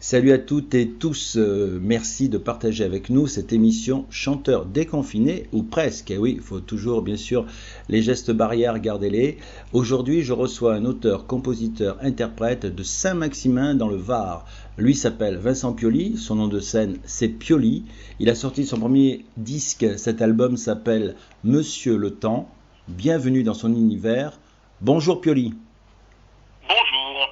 Salut à toutes et tous, merci de partager avec nous cette émission Chanteur déconfiné ou presque. Et oui, il faut toujours bien sûr les gestes barrières, gardez-les. Aujourd'hui, je reçois un auteur, compositeur, interprète de Saint-Maximin dans le Var. Lui s'appelle Vincent Pioli, son nom de scène c'est Pioli. Il a sorti son premier disque, cet album s'appelle Monsieur le Temps. Bienvenue dans son univers. Bonjour Pioli. Bonjour.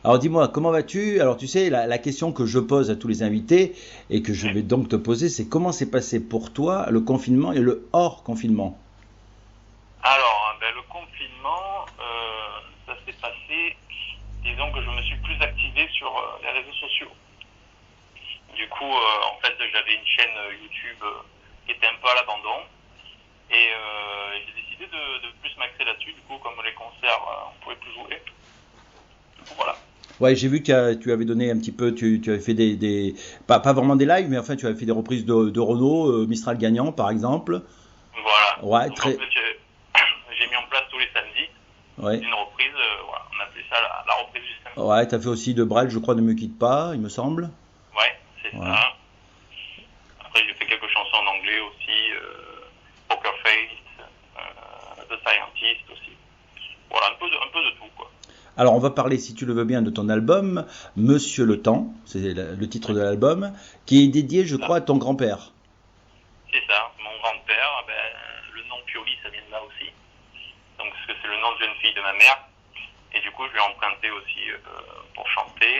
Alors dis-moi, comment vas-tu? Alors tu sais, la question que je pose à tous les invités et que je vais donc te poser, c'est comment s'est passé pour toi le confinement et le hors confinement? Alors, le confinement, ça s'est passé, disons que je me suis plus activé sur les réseaux sociaux. Du coup, en fait, j'avais une chaîne YouTube qui était un peu à l'abandon et j'ai décidé de plus m'axer là-dessus. Du coup, comme les concerts, on pouvait plus jouer. Voilà. Ouais, j'ai vu que tu avais donné un petit peu, tu avais fait pas vraiment des lives, mais enfin tu avais fait des reprises de Renaud, Mistral gagnant par exemple. Voilà. Ouais, Donc, en très. fait, j'ai mis en place tous les samedis Ouais, une reprise. Voilà. On appelait ça la reprise du samedi. ouais, t'as fait aussi de Brel, je crois, Ne me quitte pas, il me semble. Ouais, c'est Ouais. ça. Après, j'ai fait quelques chansons en anglais aussi, Poker Face, The Scientist aussi. Voilà, un peu de tout, quoi. Alors on va parler, si tu le veux bien, de ton album, Monsieur le Temps, c'est le titre de l'album, qui est dédié, je C'est crois, ça. à ton grand-père. C'est ça. Mon grand-père, le nom Pioli, ça vient de là aussi. Donc, parce que c'est le nom de jeune fille de ma mère. Et du coup, je lui ai emprunté aussi pour chanter.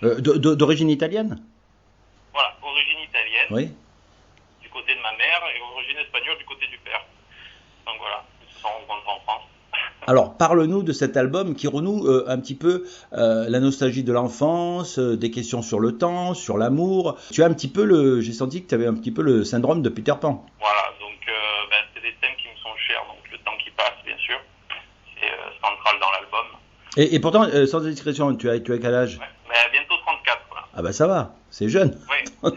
Et, D'origine italienne? voilà, origine italienne Oui. du côté de ma mère et origine espagnole du côté du père. Donc voilà, ils se sont rencontrés en France. Alors, parle-nous de cet album qui renoue un petit peu la nostalgie de l'enfance, des questions sur le temps, sur l'amour. Tu as un petit peu j'ai senti que tu avais un petit peu le syndrome de Peter Pan. Voilà, donc c'est des thèmes qui me sont chers. Donc le temps qui passe, bien sûr, c'est central dans l'album. Et pourtant, sans indiscrétion, tu as quel âge? Ouais. Mais bientôt 34, voilà. Ah bah ça va, c'est jeune. Oui.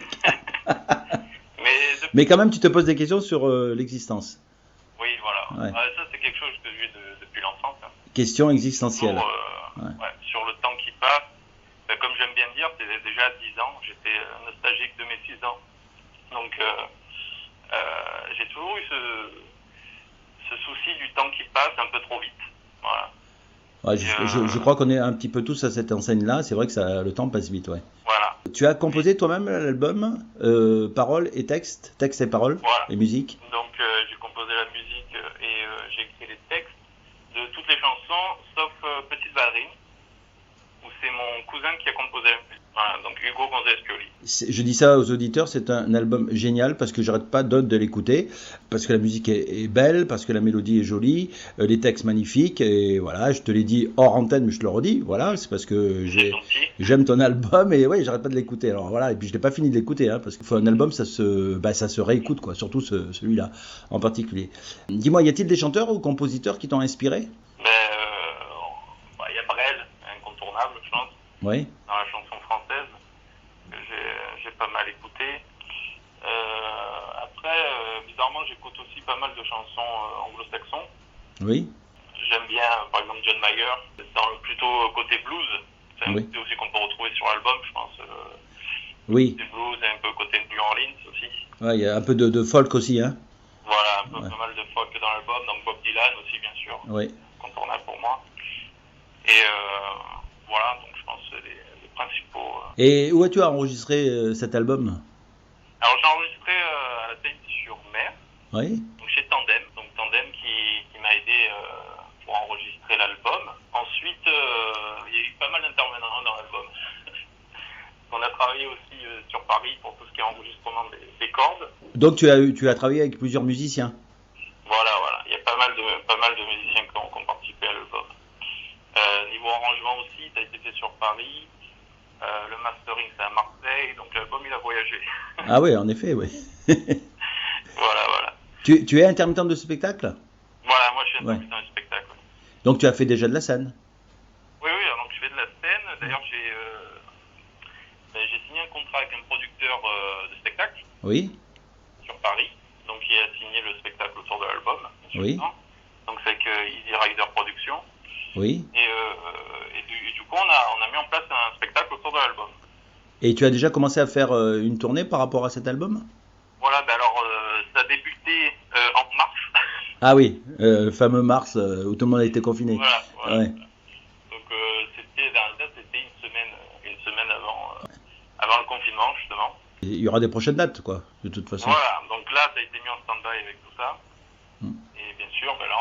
Mais Mais quand même, tu te poses des questions sur l'existence. oui, voilà. Ouais. Ça, c'est quelque chose que je vis depuis l'enfance. Hein. Question Toujours existentielle. Ouais. sur le temps qui passe. Comme j'aime bien dire, c'est déjà à 10 ans, j'étais nostalgique de mes 6 ans. Donc, j'ai toujours eu ce souci du temps qui passe un peu trop vite. Voilà. Ouais, Et, je crois qu'on est un petit peu tous à cette enseigne-là. C'est vrai que le temps passe vite, ouais. voilà. Tu as composé toi-même l'album, paroles et textes, textes et paroles, Voilà. et musique. Donc, j'ai composé la musique et j'ai écrit les textes de toutes les chansons, sauf Petite Ballerine, où c'est mon cousin qui a composé la musique. Voilà, donc Hugo González Pioli. Je dis ça aux auditeurs, c'est un album génial parce que j'arrête pas de l'écouter, parce que la musique est belle, parce que la mélodie est jolie, les textes magnifiques, et voilà, je te l'ai dit hors antenne, mais je te le redis, voilà, c'est parce que C'est gentil. j'aime ton album, et ouais, j'arrête pas de l'écouter, alors voilà, et puis je l'ai pas fini de l'écouter, hein, parce qu'il faut un album, ça se réécoute, quoi, surtout celui-là, en particulier. Dis-moi, y a-t-il des chanteurs ou compositeurs qui t'ont inspiré? Il y a Brel, incontournable, je pense, Oui, dans la chanson française, que j'ai pas mal écouté. Après, bizarrement, j'écoute aussi pas mal de chansons anglo-saxons. oui, J'aime bien, par exemple, John Mayer, dans plutôt côté blues. C'est un oui, côté aussi qu'on peut retrouver sur l'album, je pense. oui, Du blues et un peu côté New Orleans aussi. ouais, il y a un peu de folk aussi, hein, Voilà, un peu ouais, pas mal de folk dans l'album, donc Bob Dylan aussi, bien sûr, oui. incontournable pour moi. Et voilà, donc je pense que c'est les principaux. Et où as-tu enregistré cet album? Alors j'ai enregistré à la Tahiti-sur-Mer, Oui. donc chez Tandem, donc Tandem qui m'a aidé pour enregistrer l'album. Ensuite, il y a eu pas mal d'intervenants dans l'album. On a travaillé aussi sur Paris pour tout ce qui est enregistrement des cordes. Donc tu as travaillé avec plusieurs musiciens. Voilà, il y a pas mal de musiciens qui ont participé à l'album. Niveau arrangement aussi, ça a été fait sur Paris. Le mastering, c'est à Marseille, donc l'album, il a voyagé. Ah oui, en effet, oui. Voilà. Tu es intermittent de spectacle? Voilà, moi, je suis Ouais. intermittent du spectacle. Donc tu as fait déjà de la scène? Oui, donc je fais de la scène. D'ailleurs, j'ai signé un contrat avec un producteur de spectacle Oui, sur Paris, donc il a signé le spectacle autour de l'album. oui, Donc c'est avec Easy Rider Productions. oui. Et du coup, on a mis en place un spectacle autour de l'album. Et tu as déjà commencé à faire une tournée par rapport à cet album? Voilà, ben alors ça a débuté en mars. Ah oui, le fameux mars où tout le monde a été confiné. Voilà. Ouais. Donc c'était dans la date, c'était une semaine avant le confinement justement. Et il y aura des prochaines dates, quoi, de toute façon. Voilà, donc là ça a été mis en stand-by avec tout ça. Mm. Et bien sûr, ben là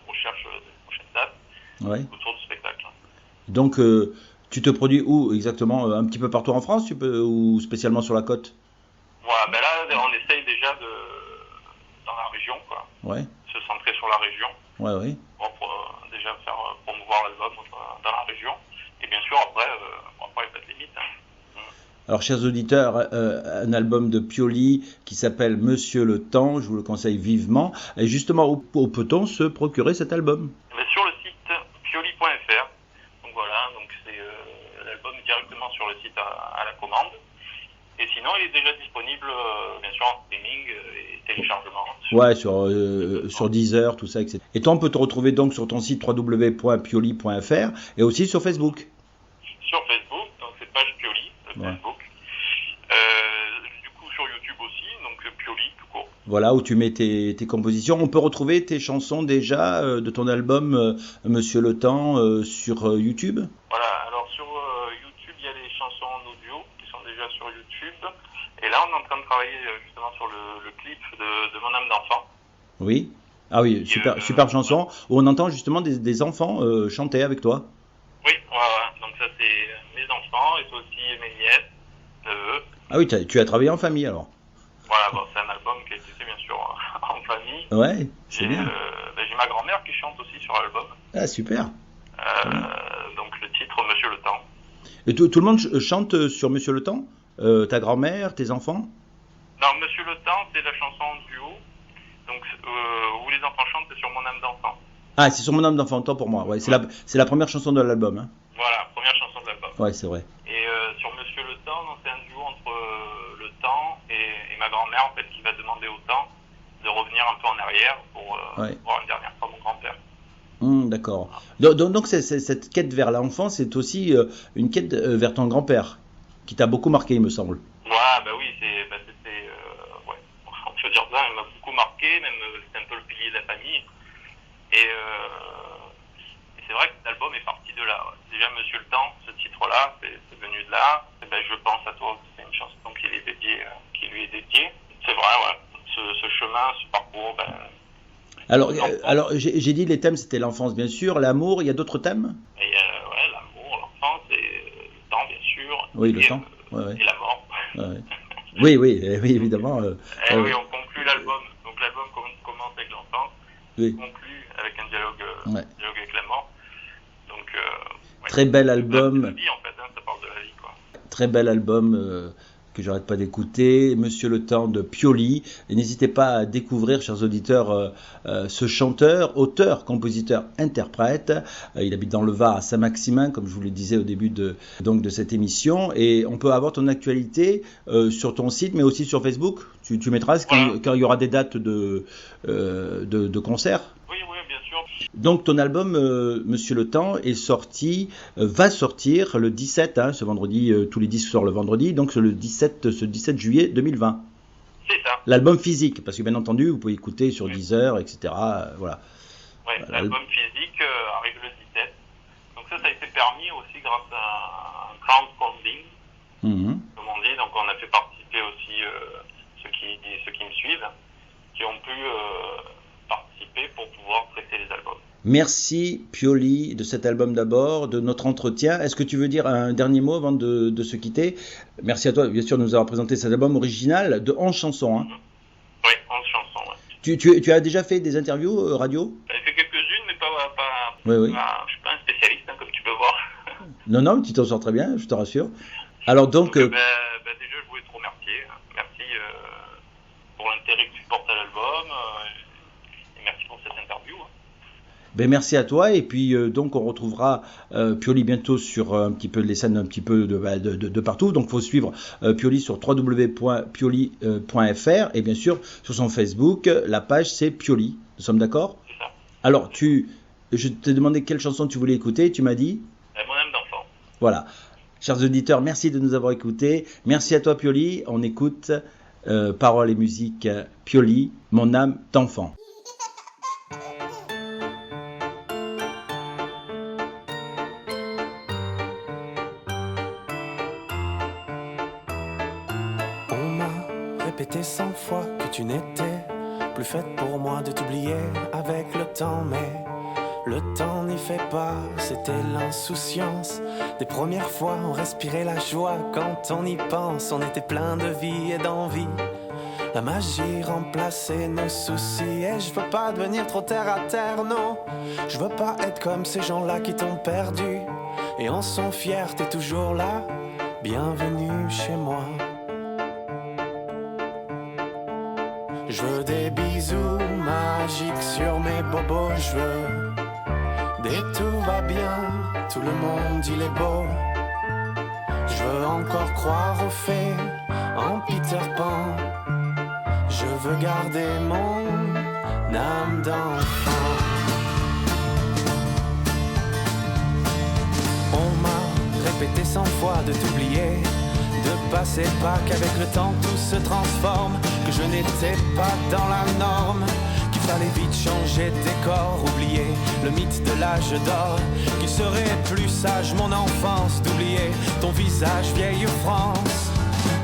on recherche des prochaines dates Ouais. autour du spectacle. Donc, tu te produis où exactement? Un petit peu partout en France, ou spécialement sur la côte? Voilà, ben là on essaye déjà dans la région, quoi, Ouais, se centrer sur la région. ouais. Bon, pour déjà faire promouvoir l'album dans la région. Et bien sûr, après, il n'y a pas de limite. Hein. Alors, chers auditeurs, un album de Pioli qui s'appelle Monsieur le Temps, je vous le conseille vivement. Et justement, où peut-on se procurer cet album? Mais sur le site pioli.fr. Donc voilà, donc c'est l'album directement sur le site à la commande. Et sinon, il est déjà disponible, bien sûr, en streaming et téléchargement. Ouais, sur Deezer, tout ça, etc. Et toi, on peut te retrouver donc sur ton site www.pioli.fr et aussi sur Facebook. Sur Facebook, donc c'est page Pioli, Ouais. Facebook. Du coup, sur YouTube aussi, donc Pioli, tout court. Voilà, où tu mets tes compositions. On peut retrouver tes chansons déjà de ton album Monsieur le Temps sur YouTube. Voilà, alors sur YouTube, il y a les chansons en audio qui sont déjà sur YouTube. Et là, on est en train de travailler justement sur le clip de Mon âme d'enfant. Oui. Ah oui, super chanson, où on entend justement des enfants chanter avec toi. Oui, voilà. Donc ça, c'est mes enfants et c'est aussi mes nièces, neveux. Ah oui, tu as travaillé en famille alors. Voilà, bon, c'est un album qui a été fait bien sûr en famille. Ouais, c'est Et, bien. j'ai ma grand-mère qui chante aussi sur l'album. Ah, super. Donc le titre Monsieur le Temps. Et tout le monde chante sur Monsieur le Temps? Ta grand-mère, tes enfants? Non, Monsieur le Temps, c'est la chanson en duo. Donc où les enfants chantent, c'est sur Mon âme d'enfant. Ah, c'est sur Mon âme d'enfant, tant pour moi. Ouais, c'est la première chanson de l'album. Hein. Voilà, première chanson de l'album. Ouais, c'est vrai. Et sur Monsieur le Temps, donc, c'est un duo entre le temps et ma grand-mère, en fait, qui va demander au temps de revenir un peu en arrière pour voir une dernière fois mon grand-père. D'accord. Donc cette quête vers l'enfant, c'est aussi une quête vers ton grand-père, qui t'a beaucoup marqué, il me semble. Ouais, bah oui, c'était, ouais, on peut dire ça, il m'a beaucoup marqué, même c'était un peu le pilier de la famille. Et c'est vrai que cet album est parti de là. Ouais. Déjà, Monsieur le Temps, ce titre-là, c'est venu de là. Et ben, je pense à toi, c'est une chanson qui lui est dédiée. C'est vrai, ouais. Ce chemin, ce parcours, ben. Alors j'ai dit les thèmes, c'était l'enfance, bien sûr, l'amour, il y a d'autres thèmes? Et ouais, l'amour, l'enfance, et le temps, bien sûr. Oui, le temps. Et la mort. Ouais. Oui, évidemment. Oui, on conclut l'album. Donc l'album commence avec l'enfance, oui. conclut avec un dialogue avec la mort. Donc, ouais. Très bel album. C'est la vie, en fait, hein, ça parle de la vie, quoi. Très bel album que j'arrête pas d'écouter, Monsieur le Temps de Pioli. Et n'hésitez pas à découvrir, chers auditeurs, ce chanteur, auteur, compositeur, interprète. Il habite dans le Var, à Saint-Maximin, comme je vous le disais au début de cette émission. Et on peut avoir ton actualité sur ton site, mais aussi sur Facebook. Tu mettras quand il y aura des dates de concerts. Oui, bien sûr. Donc ton album Monsieur le Temps va sortir le 17, hein, ce vendredi, tous les disques sortent le vendredi, donc ce 17 juillet 2020. C'est ça. L'album physique, parce que bien entendu, vous pouvez écouter sur Deezer, etc. Voilà. Oui, l'album physique arrive le 17. Donc ça a été permis aussi grâce à un crowdfunding, comme on dit. Donc on a fait participer aussi ceux qui me suivent, qui ont pu participer pour pouvoir traiter les albums. Merci Pioli de cet album d'abord, de notre entretien. Est-ce que tu veux dire un dernier mot avant de se quitter? Merci à toi, bien sûr, de nous avoir présenté cet album original de 11 chansons. Hein. Oui, 11 chansons. Ouais. Tu as déjà fait des interviews radio? J'en ai fait quelques-unes, mais pas oui. Je suis pas un spécialiste, hein, comme tu peux voir. Non, mais tu t'en sors très bien, je te rassure. Alors donc... déjà, je voulais te remercier. Merci pour l'intérêt que tu portes à l'album. Et merci pour cette interview. Hein. Merci à toi, et puis donc on retrouvera Pioli bientôt sur un petit peu les scènes un petit peu de partout, donc il faut suivre Pioli sur www.pioli.fr et bien sûr sur son Facebook, la page c'est Pioli, nous sommes d'accord? C'est ça. Alors je t'ai demandé quelle chanson tu voulais écouter, tu m'as dit? Mon âme d'enfant. Voilà, Chers auditeurs, merci de nous avoir écoutés. Merci à toi, Pioli. On écoute paroles et musique Pioli, Mon âme d'enfant. On m'a répété 100 fois que tu n'étais plus faite pour moi, de t'oublier avec le temps, mais le temps n'y fait pas, c'était l'insouciance des premières fois, on respirait la joie quand on y pense, on était plein de vie et d'envie. La magie remplaçait nos soucis et je veux pas devenir trop terre à terre, non. Je veux pas être comme ces gens-là qui t'ont perdu et en sont fiers, t'es toujours là. Bienvenue chez moi. Je veux des bisous magiques sur mes bobos, je veux des tout va bien, tout le monde il est beau. Je veux encore croire aux fées, en Peter Pan. Je veux garder mon âme d'enfant. On m'a répété 100 fois de t'oublier, de passer pas qu'avec le temps tout se transforme, que je n'étais pas dans la norme, qu'il fallait vite changer de décor, oublier le mythe de l'âge d'or, qu'il serait plus sage mon enfance, d'oublier ton visage vieille France.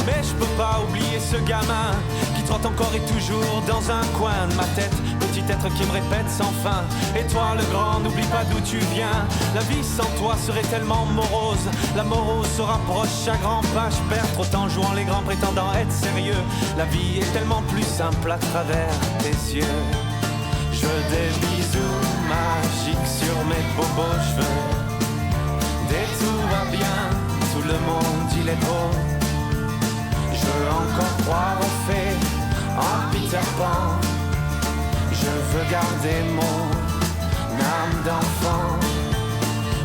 Mais je peux pas oublier ce gamin qui trotte encore et toujours dans un coin de ma tête, petit être qui me répète sans fin. Et toi le grand, n'oublie pas d'où tu viens. La vie sans toi serait tellement morose, la morose se rapproche à grands pas. Je perds trop de temps jouant les grands prétendant être sérieux. La vie est tellement plus simple à travers tes yeux. Je veux des bisous magiques sur mes bobos cheveux, des tout va bien, tout le monde il est beau. Je veux encore croire aux fées, en Peter Pan. Je veux garder mon âme d'enfant.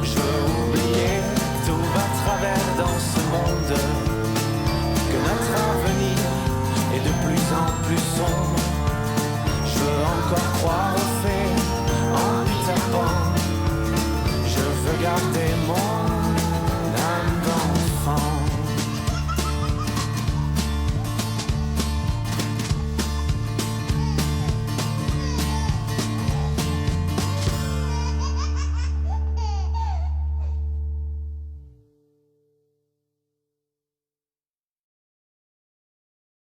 Je veux oublier tout à travers dans ce monde, que notre avenir est de plus en plus sombre. Je veux encore croire aux fées, en Peter Pan. Je veux garder